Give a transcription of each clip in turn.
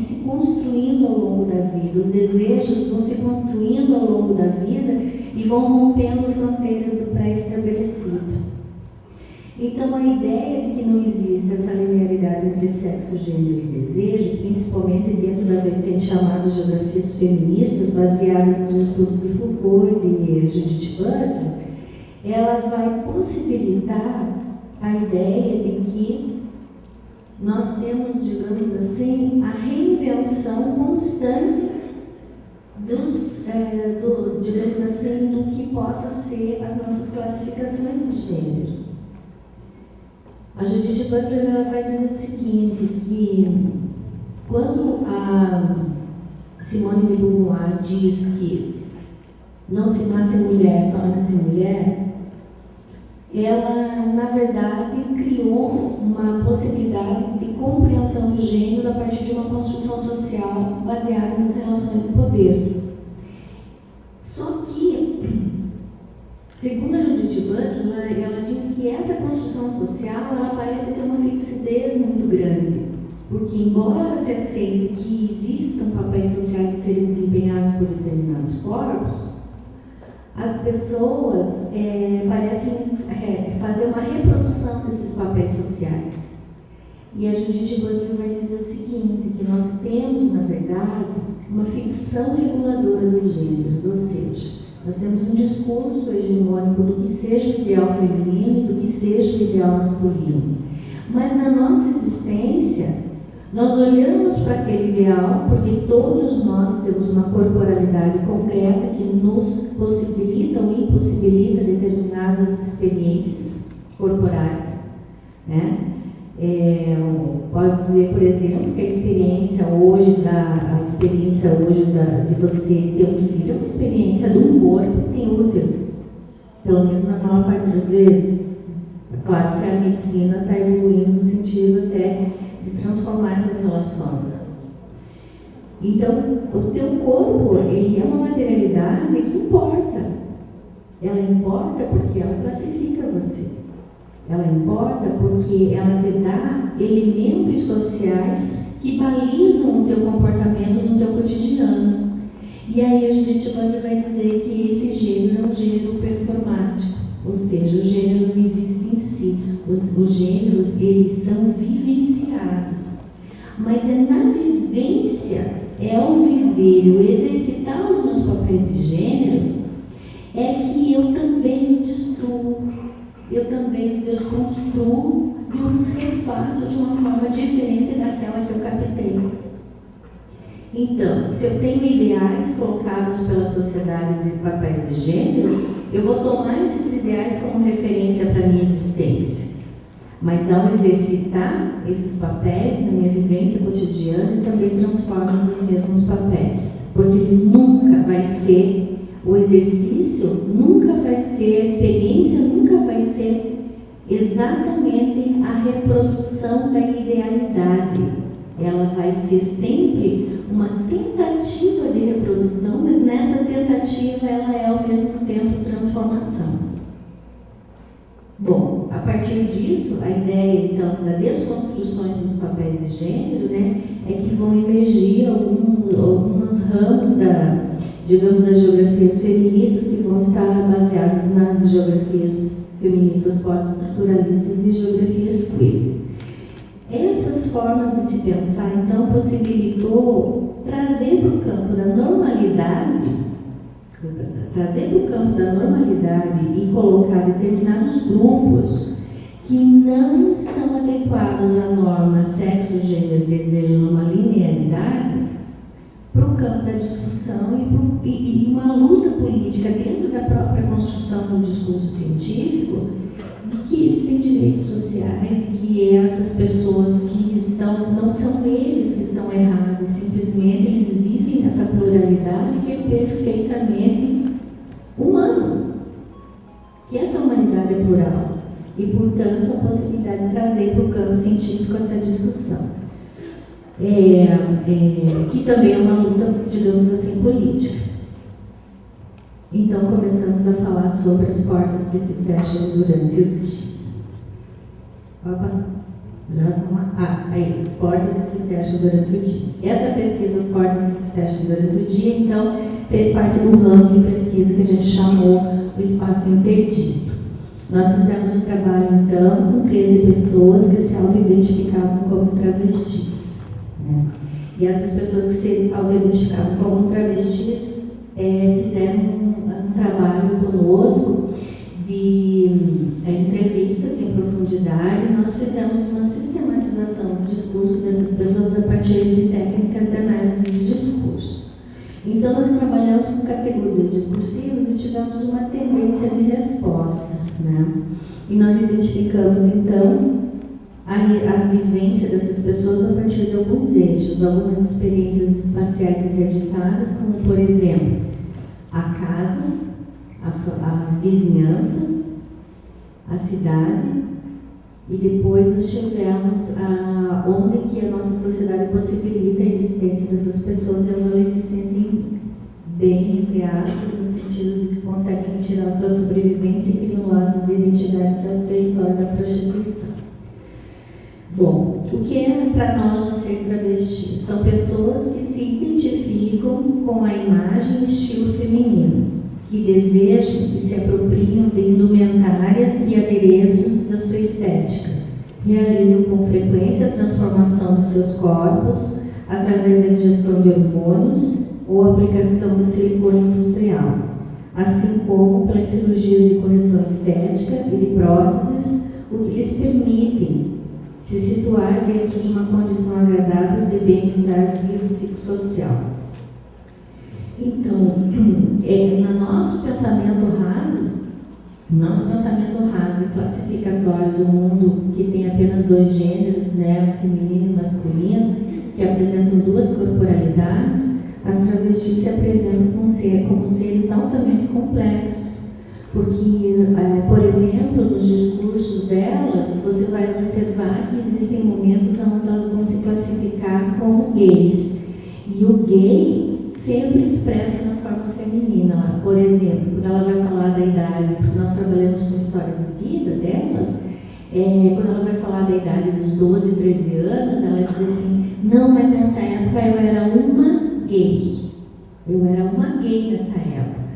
se construindo ao longo da vida, os desejos vão se construindo ao longo da vida e vão rompendo fronteiras do pré-estabelecido. Então, a ideia de que não existe essa linearidade entre sexo, gênero e desejo, principalmente dentro da vertente chamada geografias feministas, baseadas nos estudos de Foucault e de Judith Butler, ela vai possibilitar a ideia de que nós temos, digamos assim, a reinvenção constante digamos assim, do que possa ser as nossas classificações de gênero. A Judith Butler ela vai dizer o seguinte, que quando a Simone de Beauvoir diz que não se nasce mulher, torna-se mulher, ela, na verdade, criou uma possibilidade de compreensão do gênero a partir de uma construção social baseada nas relações de poder. Só que, segundo a Judith Butler, ela diz que essa construção social ela parece ter uma fixidez muito grande, porque, embora se aceite que existam papéis sociais a serem desempenhados por determinados corpos, as pessoas parecem fazer uma reprodução desses papéis sociais. E a Judith Butler vai dizer o seguinte, que nós temos, na verdade, uma ficção reguladora dos gêneros, ou seja, nós temos um discurso hegemônico do que seja o ideal feminino e do que seja o ideal masculino. Mas na nossa existência, nós olhamos para aquele ideal porque todos nós temos uma corporalidade concreta que nos possibilita ou impossibilita determinadas experiências corporais, né? Pode dizer, por exemplo, que a experiência hoje de você ter um filho é uma experiência de um corpo que tem útero, pelo menos na maior parte das vezes. É claro que a medicina está evoluindo no sentido até de transformar essas relações. Então, o teu corpo, ele é uma materialidade que importa. Ela importa porque ela classifica você. Ela importa porque ela te dá elementos sociais que balizam o teu comportamento no teu cotidiano. E aí a Judith Butler vai dizer que esse gênero é um gênero performático, ou seja, o gênero não existe em si. Os gêneros, eles são vivenciados. Mas é na vivência, é ao viver, o exercitar os meus papéis de gênero, é que eu também os destruo, eu também os desconstruo e os refaço de uma forma diferente daquela que eu captei. Então, se eu tenho ideais colocados pela sociedade de papéis de gênero, eu vou tomar esses ideais como referência para a minha existência. Mas ao exercitar esses papéis na minha vivência cotidiana, eu também transformo esses mesmos papéis. Porque ele nunca vai ser, o exercício nunca vai ser, a experiência nunca vai ser exatamente a reprodução da idealidade. Ela vai ser sempre uma tentativa de reprodução, mas nessa tentativa ela é ao mesmo tempo transformação. Bom, a partir disso, a ideia então das desconstruções dos papéis de gênero, né, é que vão emergir alguns ramos das geografias feministas que vão estar baseados nas geografias feministas pós-estruturalistas e geografias queer. Essas formas de se pensar, então, possibilitou trazer para o campo da normalidade e colocar determinados grupos que não estão adequados à norma sexo, gênero e desejo numa linearidade para o campo da discussão e uma luta política dentro da própria construção do discurso científico de que eles têm direitos sociais, de que essas pessoas que não são eles que estão errados, simplesmente eles vivem nessa pluralidade que é perfeitamente humano, que essa humanidade é plural e, portanto, a possibilidade de trazer para o campo científico essa discussão, que também é uma luta, digamos assim, política. Então, começamos a falar sobre as portas que se fecham durante o dia. Pode passar. Aí, as portas que se fecham durante o dia. Essa pesquisa, as portas que se fecham durante o dia, então, fez parte do ramo de pesquisa que a gente chamou o espaço interdito. Nós fizemos um trabalho, então, com 13 pessoas que se auto-identificavam como travestis, né? E essas pessoas que se auto-identificavam como travestis fizeram um trabalho conosco de entrevistas em profundidade. Nós fizemos uma sistematização do discurso dessas pessoas a partir de técnicas de análise de discurso. Então, nós trabalhamos com categorias discursivas e tivemos uma tendência de respostas, né? E nós identificamos, então, a vivência dessas pessoas a partir de alguns eixos, algumas experiências espaciais interditadas, como, por exemplo, a casa, a vizinhança, a cidade, e depois nós tivemos onde que a nossa sociedade possibilita a existência dessas pessoas e elas se sentem bem, entre aspas, no sentido de que conseguem tirar a sua sobrevivência e criam laços de identidade que é o território da prostituição. Bom, o que é para nós o ser travesti? São pessoas que se identificam com a imagem e estilo feminino, que desejam e se apropriam de indumentárias e adereços da sua estética. Realizam com frequência a transformação dos seus corpos através da ingestão de hormônios ou aplicação de silicone industrial, assim como pelas cirurgias de correção estética e de próteses, o que lhes permitem se situar dentro de uma condição agradável de bem-estar biopsicossocial. Então, no nosso pensamento raso e classificatório do mundo, que tem apenas dois gêneros, né, feminino e masculino, que apresentam duas corporalidades, as travestis se apresentam como seres altamente complexos, porque, por exemplo, nos discursos delas, você vai observar que existem momentos onde elas vão se classificar como gays, e o gay sempre expressa na forma feminina. Por exemplo, quando ela vai falar da idade, porque nós trabalhamos com história de vida delas, quando ela vai falar da idade dos 12, 13 anos, ela diz assim: não, mas nessa época eu era uma gay. Eu era uma gay nessa época.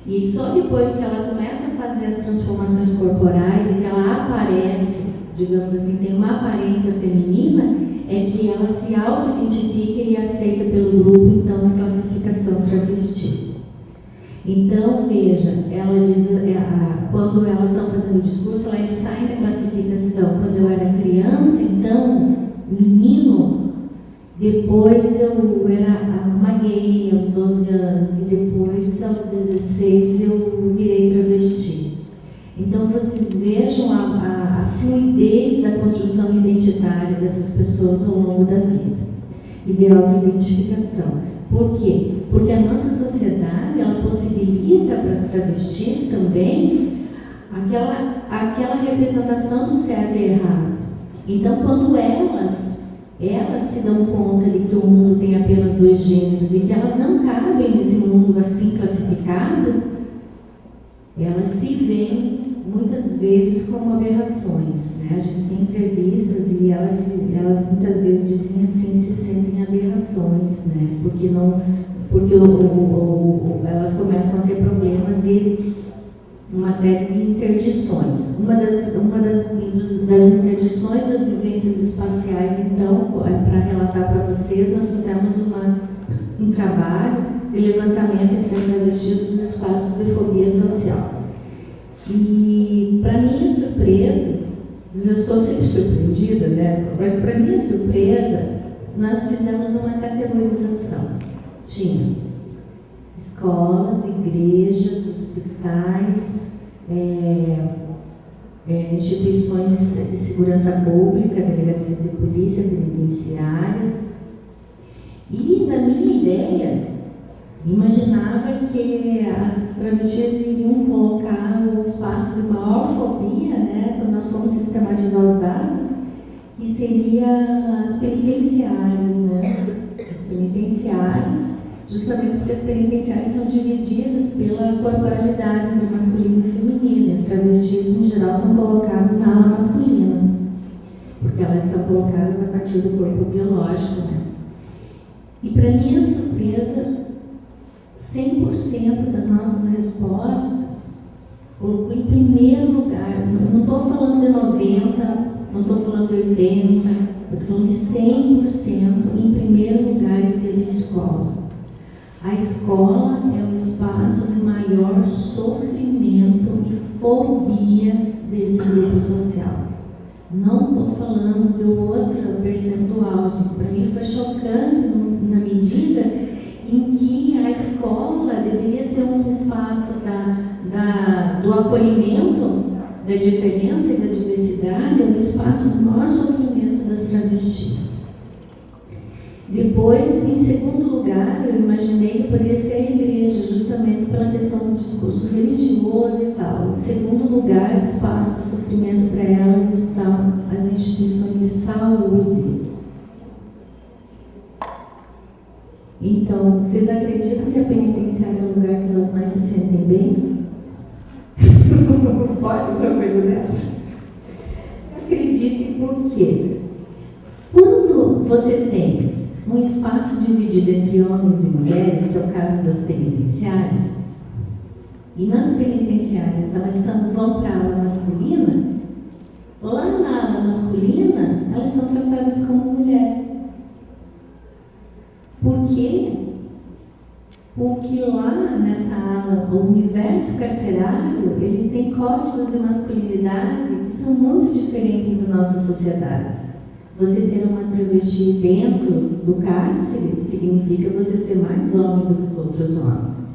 E só depois que ela começa a fazer as transformações corporais e que ela aparece, digamos assim, tem uma aparência feminina, é que ela se auto-identifica e aceita pelo grupo, então, a classificação travesti. Então, veja, ela diz, quando elas estão fazendo o discurso, elas saem da classificação. Quando eu era criança, então, menino, depois eu era uma gay aos 12 anos, e depois, aos 16, eu virei travesti. Então, vocês vejam a fluidez da construção identitária dessas pessoas ao longo da vida e de autoidentificação. Por quê? Porque a nossa sociedade, ela possibilita para as travestis também aquela representação do certo e errado. Então, quando elas se dão conta de que o mundo tem apenas dois gêneros e que elas não cabem nesse mundo assim classificado, elas se veem muitas vezes como aberrações, né? A gente tem entrevistas e elas muitas vezes dizem assim, se sentem aberrações, né? Porque elas começam a ter problemas de uma série de interdições. Uma das interdições das vivências espaciais, então, para relatar para vocês, nós fizemos um trabalho de levantamento entre travestis dos espaços de fobia social. E, para minha surpresa, eu sou sempre surpreendida, né? Mas, para minha surpresa, nós fizemos uma categorização. Tinha escolas, igrejas, hospitais, instituições de segurança pública, delegacias de polícia, penitenciárias. E, na minha ideia, imaginava que as travestis iriam colocar o espaço de maior fobia, né, quando nós fomos sistematizar os dados, que seria as penitenciárias, né? As penitenciárias, justamente porque as penitenciárias são divididas pela corporalidade entre masculino e feminino. As travestis, em geral, são colocadas na ala masculina, porque elas são colocadas a partir do corpo biológico, né? E para minha surpresa, 100% das nossas respostas colocou em primeiro lugar. Não estou falando de 90%, não estou falando de 80%, eu estou falando de 100%. Em primeiro lugar esteve a escola. A escola é o espaço de maior sofrimento e fobia desse grupo social. Não estou falando de outro percentual, gente. Para mim foi chocante na medida em que a escola deveria ser um espaço do acolhimento, da diferença e da diversidade, um espaço do maior sofrimento das travestis. Depois, em segundo lugar, eu imaginei que poderia ser a igreja, justamente pela questão do discurso religioso e tal. Em segundo lugar, espaço de sofrimento para elas estão as instituições de saúde. Então, vocês acreditam que a penitenciária é o lugar que elas mais se sentem bem? Não pode uma coisa dessa. Acreditem por quê? Quando você tem um espaço dividido entre homens e mulheres, que é o caso das penitenciárias, e nas penitenciárias elas vão para a ala masculina, lá na ala masculina elas são tratadas como mulher. Por quê? Porque lá nessa ala, o universo carcerário, ele tem códigos de masculinidade que são muito diferentes da nossa sociedade. Você ter uma travesti dentro do cárcere significa você ser mais homem do que os outros homens.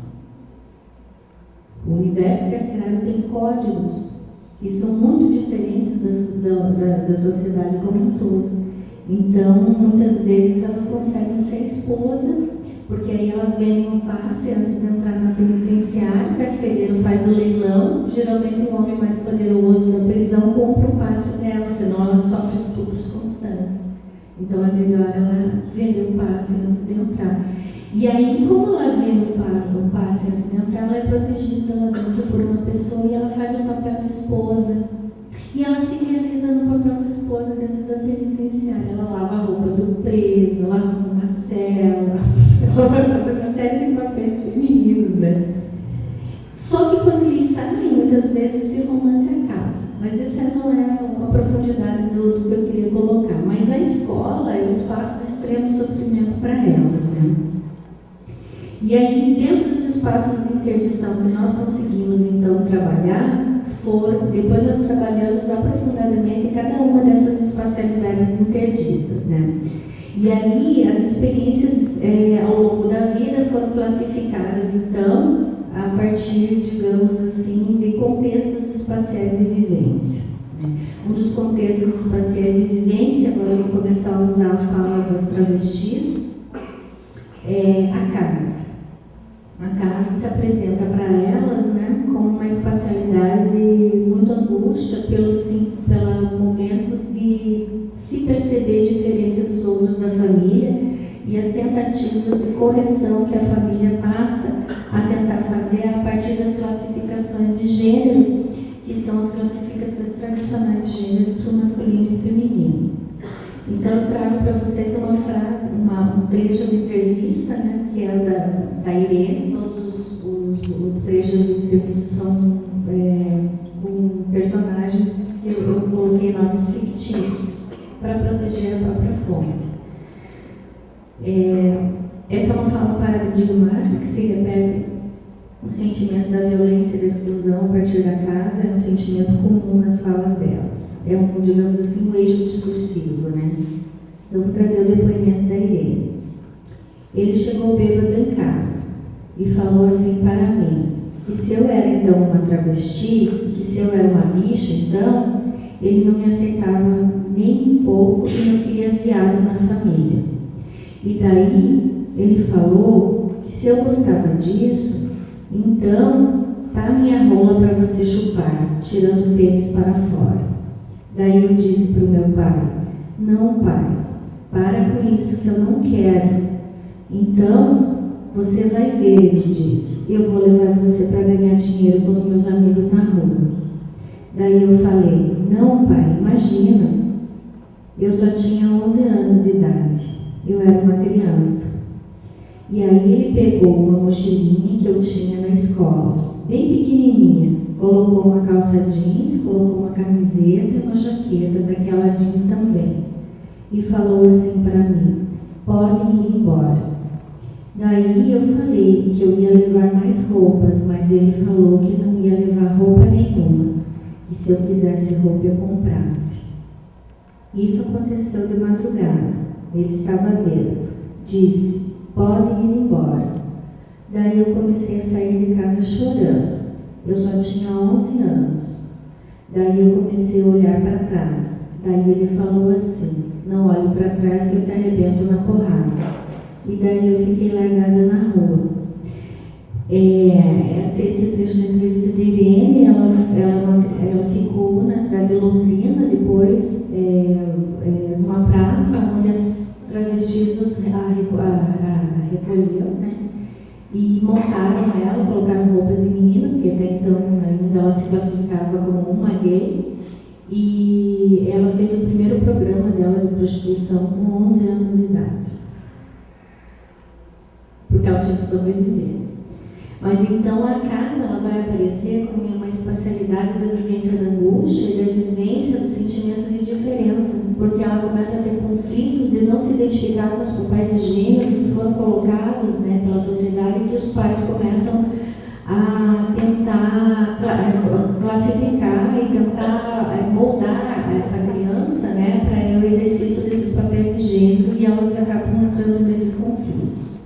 O universo carcerário tem códigos que são muito diferentes da sociedade como um todo. Então, muitas vezes elas conseguem ser esposa, porque aí elas vendem um passe antes de entrar na penitenciária, o carcereiro faz o leilão, geralmente o homem mais poderoso da prisão compra o passe dela, senão ela sofre estupros constantes. Então é melhor ela vender o passe antes de entrar. E aí, como ela vende o passe antes de entrar, ela é protegida lá dentro por uma pessoa e ela faz o papel de esposa. E ela se realiza no papel de esposa dentro da penitenciária. Ela lava a roupa do preso, ela arruma uma cela, ela vai fazer uma série de papéis femininos, né? Só que quando eles saem, muitas vezes esse romance acaba. Mas essa não é a profundidade do que eu queria colocar. Mas a escola é o espaço de extremo sofrimento para elas, né? E aí, dentro dos espaços de interdição que nós conseguimos, então, trabalhar, depois nós trabalhamos aprofundadamente cada uma dessas espacialidades interditas, né? E aí, as experiências ao longo da vida foram classificadas, então, a partir, digamos assim, de contextos espaciais de vivência. Um dos contextos espaciais de vivência, agora eu vou começar a usar a fala das travestis, é a casa. A casa se apresenta para elas, né, com uma espacialidade de muita angústia pelo momento de se perceber diferente dos outros da família e as tentativas de correção que a família passa a tentar fazer a partir das classificações de gênero, que são as classificações tradicionais de gênero para o masculino e feminino. Então, eu trago para vocês uma frase, um trecho de entrevista, né, que é da Irene. Todos os trechos de entrevista são com personagens que eu coloquei nomes fictícios para proteger a própria fonte. Essa é uma fala paradigmática que se repete. O sentimento da violência e da exclusão a partir da casa é um sentimento comum nas falas delas. É digamos assim, um eixo discursivo, né? Eu vou trazer o depoimento da Irene. Ele chegou bêbado em casa e falou assim para mim, que se eu era então uma travesti, que se eu era uma bicha, então, ele não me aceitava nem um pouco e não queria viado na família. E daí, ele falou que se eu gostava disso, então, tá minha rola para você chupar, tirando o pênis para fora. Daí eu disse para o meu pai, não pai, para com isso que eu não quero. Então, você vai ver, ele disse, eu vou levar você para ganhar dinheiro com os meus amigos na rua. Daí eu falei, não pai, imagina. Eu só tinha 11 anos de idade, eu era uma criança. E aí ele pegou uma mochilinha que eu tinha na escola, bem pequenininha, colocou uma calça jeans, colocou uma camiseta e uma jaqueta daquela jeans também. E falou assim para mim: podem ir embora. Daí eu falei que eu ia levar mais roupas, mas ele falou que não ia levar roupa nenhuma. E se eu quisesse roupa, eu comprasse. Isso aconteceu de madrugada. Ele estava bêbado. Disse: podem ir embora. Daí eu comecei a sair de casa chorando. Eu só tinha 11 anos. Daí eu comecei a olhar para trás. Daí ele falou assim: não olhe para trás que eu te arrebento na porrada. E daí eu fiquei largada na rua. Esse trecho da entrevista de Irene, ela ficou na cidade de Londrina, depois, numa praça onde as travestis a recolheram, né? E montaram ela, colocaram roupas de menina, porque até então ainda ela se classificava como uma gay. E ela fez o primeiro programa dela de prostituição com 11 anos de idade. Porque ela tinha que sobreviver. Mas então a casa ela vai aparecer como uma espacialidade da vivência da angústia e da vivência do sentimento de diferença, porque ela começa a ter conflitos de não se identificar com os papéis de gênero que foram colocados, né, pela sociedade, e que os pais começam a tentar classificar e tentar moldar essa criança, né, para o exercício desses papéis de gênero, e elas acabam entrando nesses conflitos.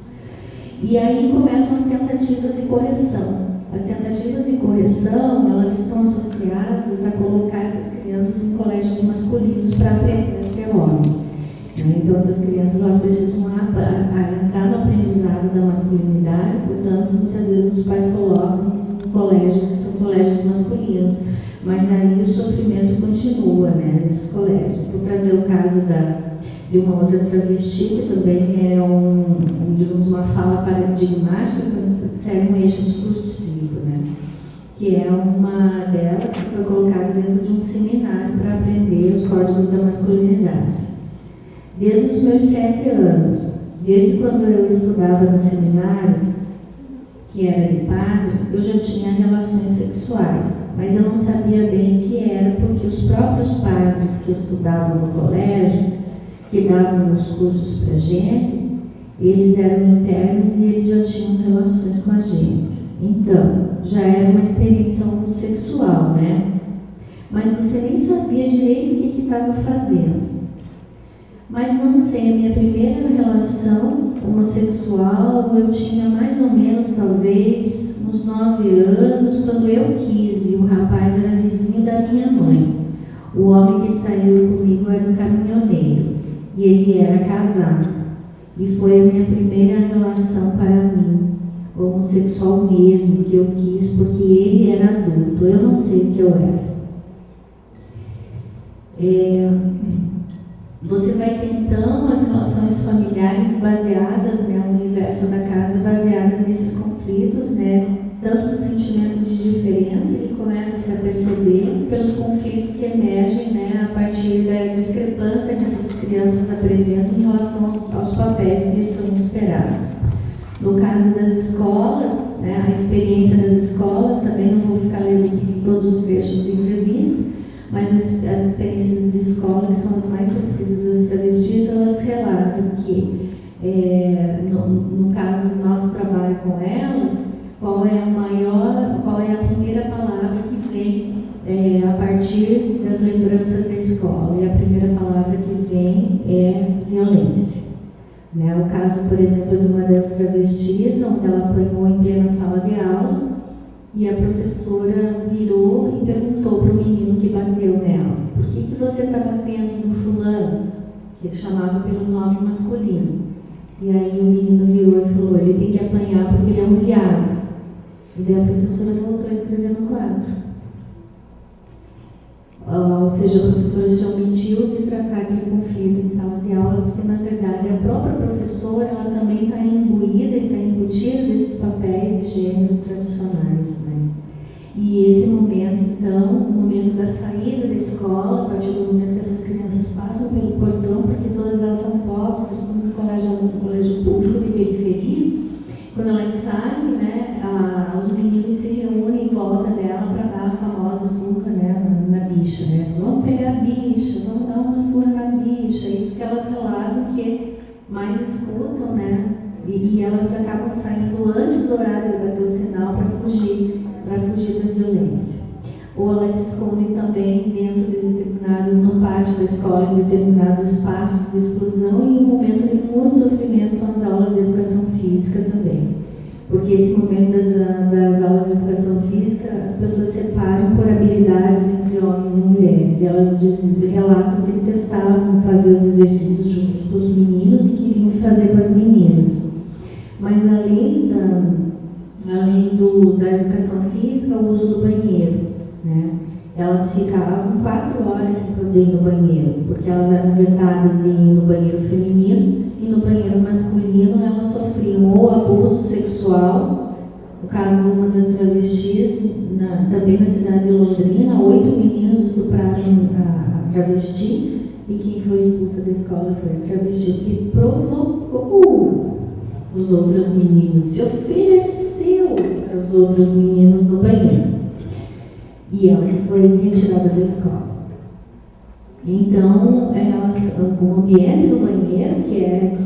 E aí começam as tentativas de correção. As tentativas de correção, elas estão associadas a colocar essas crianças em colégios masculinos para aprender a ser homem. Então, essas crianças elas precisam entrar no aprendizado da masculinidade, portanto, muitas vezes os pais colocam em colégios que são colégios masculinos, mas aí o sofrimento continua, né, nesses colégios. Vou trazer o caso de uma outra travesti, que também é digamos, uma fala paradigmática, que segue um eixo discursivo, né? Que é uma delas que foi colocada dentro de um seminário para aprender os códigos da masculinidade. Desde os meus 7 anos, desde quando eu estudava no seminário, que era de padre, eu já tinha relações sexuais, mas eu não sabia bem o que era, porque os próprios padres que estudavam no colégio, que davam os cursos para a gente, eles eram internos e eles já tinham relações com a gente. Então, já era uma experiência homossexual, né? Mas você nem sabia direito o que estava fazendo. Mas não sei, a minha primeira relação homossexual eu tinha mais ou menos, talvez, uns 9 anos, quando eu quis, e o rapaz era vizinho da minha mãe. O homem que saiu comigo era um caminhoneiro. E ele era casado. E foi a minha primeira relação para mim, homossexual mesmo, que eu quis, porque ele era adulto. Eu não sei o que eu era. Você vai ter, então, as relações familiares baseadas, né, o universo da casa baseado nesses conflitos, né, tanto do sentimento de diferença que começa a se perceber pelos conflitos que emergem, né, a partir da discrepância que essas crianças apresentam em relação aos papéis que eles são esperados. No caso das escolas, né, a experiência das escolas, também não vou ficar lendo todos os trechos de entrevista, mas as experiências de escola, que são as mais sofridas das travestis, elas relatam que, no caso do nosso trabalho com elas, qual é a primeira palavra que vem a partir das lembranças da escola? E a primeira palavra que vem é violência. Né? O caso, por exemplo, de uma das travestis, onde ela apanhou em plena sala de aula, e a professora virou e perguntou para o menino que bateu nela: por que você está batendo no fulano? Que ele chamava pelo nome masculino. E aí o menino virou e falou: ele tem que apanhar porque ele é um viado. E daí a professora voltou a escrever no quadro. Ou seja, a professora se omitiu de tratar aquele conflito em sala de aula, porque na verdade a própria professora ela também está imbuída e está embutida desses papéis de gênero tradicionais, né? E esse momento, então, o momento da saída da escola, a partir do momento que essas crianças passam pelo portão, porque todas elas são pobres, estudam no colégio público de periferia, quando elas saem, né, os meninos se reúnem em volta dela para dar a famosa surra, né, na bicha, né? Vamos pegar a bicha, vamos dar uma surra na bicha. Isso que elas relatam que mais escutam, né? E elas acabam saindo antes do horário de bater o sinal para fugir da violência. Ou elas se escondem também dentro de determinados, no pátio da escola, em determinados espaços de exclusão, e um momento de muito sofrimento são as aulas de educação física também. Porque esse momento das aulas de educação física, as pessoas separam por habilidades entre homens e mulheres. E elas relatam que detestavam fazer os exercícios juntos com os meninos e queriam fazer com as meninas. Mas além da educação física, o uso do banheiro, né? Elas ficavam 4 horas sem poder ir no banheiro, porque elas eram vetadas de ir no banheiro feminino, e no banheiro masculino elas sofriam ou abuso sexual. No caso de uma das travestis, também na cidade de Londrina, 8 meninos estupraram a travesti, e quem foi expulsa da escola foi a travesti, que provocou os outros meninos, se ofereceu para os outros meninos no banheiro. E ela foi retirada da escola. Então, o ambiente do banheiro, que é